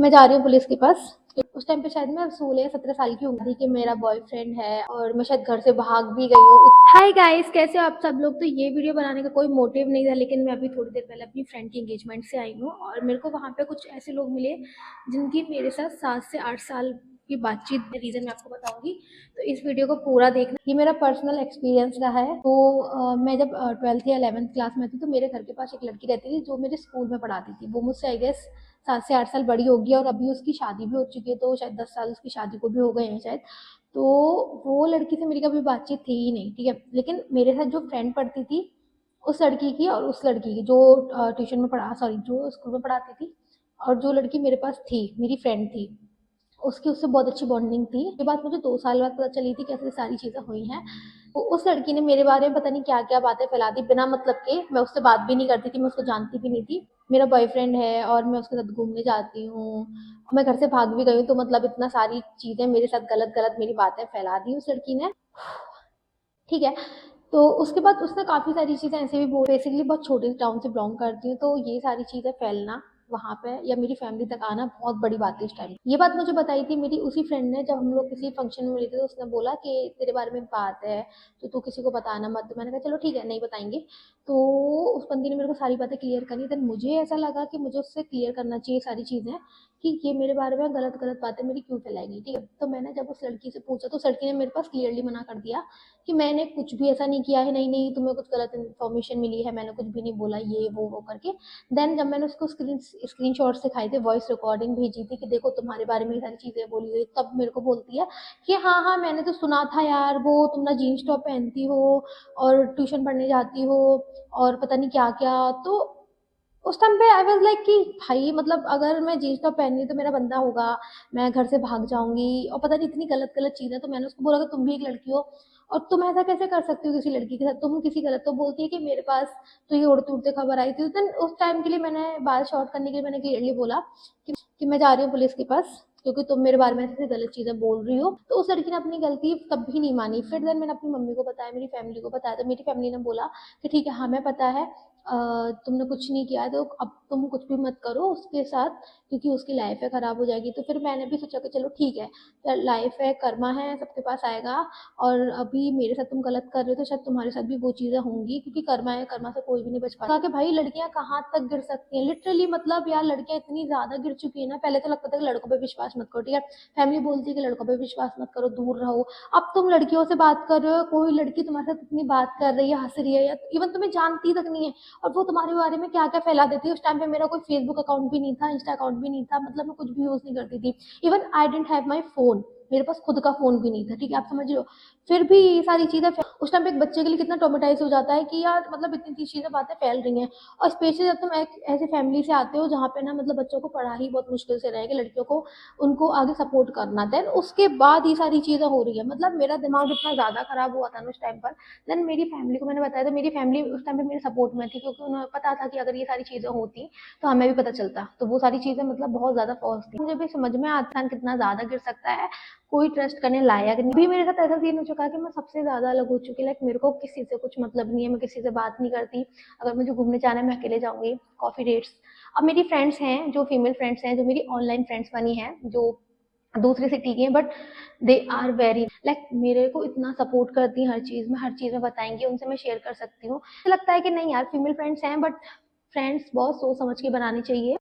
मैं जा रही हूँ पुलिस के पास। उस टाइम पे शायद मैं 16 या 17 साल की उम्र थी कि मेरा बॉयफ्रेंड है और मैं शायद घर से भाग भी गई हूँ। हाय गाइस, कैसे हो आप सब लोग। तो ये वीडियो बनाने का कोई मोटिव नहीं था, लेकिन मैं अभी थोड़ी देर पहले अपनी फ्रेंड की एंगेजमेंट से आई हूँ और मेरे को वहाँ पे कुछ ऐसे लोग मिले जिनकी मेरे साथ 7 से 8 साल की बातचीत। रीजन मैं आपको बताऊंगी, तो इस वीडियो को पूरा देखना। ये मेरा पर्सनल एक्सपीरियंस रहा है। तो मैं जब 12th या 11th क्लास में थी तो मेरे घर के पास एक लड़की रहती थी जो मेरे स्कूल में पढ़ाती थी। वो मुझसे आई गेस 7 से 8 साल बड़ी होगी और अभी उसकी शादी भी हो चुकी है, तो शायद 10 साल उसकी शादी को भी हो गए हैं शायद। तो वो लड़की से मेरी कभी बातचीत थी ही नहीं, ठीक है। लेकिन मेरे साथ जो फ्रेंड पढ़ती थी उस लड़की की और उस लड़की की जो ट्यूशन में पढ़ा सॉरी जो स्कूल में पढ़ाती थी, और जो लड़की मेरे पास थी मेरी फ्रेंड थी, उसकी उससे बहुत अच्छी बॉन्डिंग थी। ये बात मुझे 2 साल बाद पता चली थी, कैसे सारी चीज़ें हुई हैं। तो उस लड़की ने मेरे बारे में पता नहीं क्या क्या बातें फैला दी बिना मतलब के। मैं उससे बात भी नहीं करती थी, मैं उसको जानती भी नहीं थी। मेरा बॉयफ्रेंड है और मैं उसके साथ घूमने जाती हूँ, मैं घर से भाग भी गई हूँ। तो मतलब इतना सारी चीज़ें मेरे साथ गलत गलत मेरी बातें फैला दी उस लड़की ने, ठीक है। तो उसके बाद उसने काफ़ी सारी चीज़ें ऐसे भी बोल, बेसिकली बहुत छोटे टाउन से बिलोंग करती हूँ, तो ये सारी चीज़ें फैलना वहाँ पे या मेरी फैमिली तक आना बहुत बड़ी बात थी उस टाइम। ये बात मुझे बताई थी मेरी उसी फ्रेंड ने, जब हम लोग किसी फंक्शन में मिले थे। तो उसने बोला कि तेरे बारे में बात है तो तू किसी को बताना मत। तो मैंने कहा चलो ठीक है, नहीं बताएंगे। तो उस बंदी ने मेरे को सारी बातें क्लियर करी। देन मुझे ऐसा लगा कि मुझे उससे क्लियर करना चाहिए सारी चीज़ें, कि ये मेरे बारे में गलत गलत बातें मेरी क्यों फैलाएंगी, ठीक है। तो मैंने जब उस लड़की से पूछा तो उस लड़की ने मेरे पास क्लियरली मना कर दिया कि मैंने कुछ भी ऐसा नहीं किया है, नहीं नहीं तुम्हें कुछ गलत इन्फॉर्मेशन मिली है, मैंने कुछ भी नहीं बोला, ये वो करके। देन जब मैंने उसको स्क्रीन शॉट दिखाई थे, वॉइस रिकॉर्डिंग भेजी थी कि देखो तुम्हारे बारे में ये सारी चीज़ें बोली हुई, तब मेरे को बोलती है कि हाँ हाँ मैंने तो सुना था यार, वो तुम ना जीन्स टॉप पहनती हो और ट्यूशन पढ़ने जाती हो और पता नहीं क्या क्या। तो उस टाइम पे आई वाज लाइक कि भाई मतलब अगर मैं जीन्स टॉप पहन रही तो मेरा बंदा होगा, मैं घर से भाग जाऊंगी और पता नहीं इतनी गलत गलत चीज़ें। तो मैंने उसको बोला कि तुम भी एक लड़की हो और तुम ऐसा कैसे कर सकती हो किसी लड़की के साथ, तुम किसी गलत। तो बोलती है कि मेरे पास तो ये उड़ते उड़ते खबर आई थी। देन उस टाइम के लिए मैंने बात शॉर्ट करने के लिए मैंने क्लियरली बोला कि मैं जा रही हूँ पुलिस के पास, क्योंकि तुम मेरे बारे में ऐसी गलत चीज़ें बोल रही हो। तो उस लड़की ने अपनी गलती तब भी नहीं मानी। फिर देन मैंने अपनी मम्मी को बताया, मेरी फैमिली को बताया, तो मेरी फैमिली ने बोला कि ठीक है हमें पता है तुमने कुछ नहीं किया है, तो अब तुम कुछ भी मत करो उसके साथ, क्योंकि उसकी लाइफ है ख़राब हो जाएगी। तो फिर मैंने भी सोचा कि चलो ठीक है, लाइफ है, कर्मा है, सबके पास आएगा। और अभी मेरे साथ तुम गलत कर रहे हो तो शायद तुम्हारे साथ भी वो चीज़ें होंगी, क्योंकि कर्मा है, कर्मा से कोई भी नहीं बच पाता। कि भाई लड़कियां कहाँ तक गिर सकती हैं लिटरली, मतलब यार लड़कियां इतनी ज़्यादा गिर चुकी है ना। पहले तो लगता था कि लड़कों पर विश्वास मत करो, ठीक है, फैमिली बोलती है कि लड़कों पर विश्वास मत करो, दूर रहो। अब तुम लड़कियों से बात कर रहे हो, कोई लड़की तुम्हारे साथ इतनी बात कर रही है, हंस रही है, या इवन तुम्हें जानती तक नहीं है और वो तुम्हारे बारे में क्या क्या फैला देती है। उस टाइम पे मेरा कोई फेसबुक अकाउंट भी नहीं था, इंस्टा अकाउंट भी नहीं था, मतलब मैं कुछ भी यूज नहीं करती थी। Even I didn't have my phone, मेरे पास खुद का फोन भी नहीं था, ठीक है, आप समझ रहे हो। फिर भी ये सारी चीजें उस टाइम पे एक बच्चे के लिए कितना ट्रोमेटाइज हो जाता है कि यार मतलब इतनी चीजें बातें फैल रही हैं। और स्पेशली जब तुम एक ऐसी फैमिली से आते हो जहाँ पे ना मतलब बच्चों को पढ़ाई बहुत मुश्किल से रहेगी, लड़कियों को उनको आगे सपोर्ट करना, देन उसके बाद ये सारी चीजें हो रही है। मतलब मेरा दिमाग इतना ज्यादा खराब हुआ था ना उस टाइम पर। देन मेरी फैमिली को मैंने बताया तो मेरी फैमिली उस टाइम पे मेरे सपोर्ट में थी, क्योंकि उन्हें पता था कि अगर ये सारी चीज़ें होती तो हमें भी पता चलता। तो वो सारी चीज़ें मतलब बहुत ज़्यादा फॉल्स थी। मुझे भी समझ में आता है कितना ज़्यादा गिर सकता है, कोई ट्रस्ट करने लायक नहीं। भी मेरे साथ ऐसा सीन हो चुका है कि मैं सबसे ज़्यादा अलग हो चुकी, लाइक मेरे को किसी से कुछ मतलब नहीं है, मैं किसी से बात नहीं करती। अगर मुझे घूमने जाना है मैं अकेले जाऊंगी, कॉफ़ी डेट्स। अब मेरी फ्रेंड्स हैं जो फीमेल फ्रेंड्स हैं, जो मेरी ऑनलाइन फ्रेंड्स बनी हैं, जो दूसरी सिटी की हैं, but they are very like मेरे को इतना सपोर्ट करती हैं, हर चीज़ में हर चीज़ में बताएंगी, उनसे मैं शेयर कर सकती हूँ। मुझे लगता है कि नहीं यार फीमेल फ्रेंड्स हैं, बट फ्रेंड्स बहुत सोच समझ के बनानी चाहिए।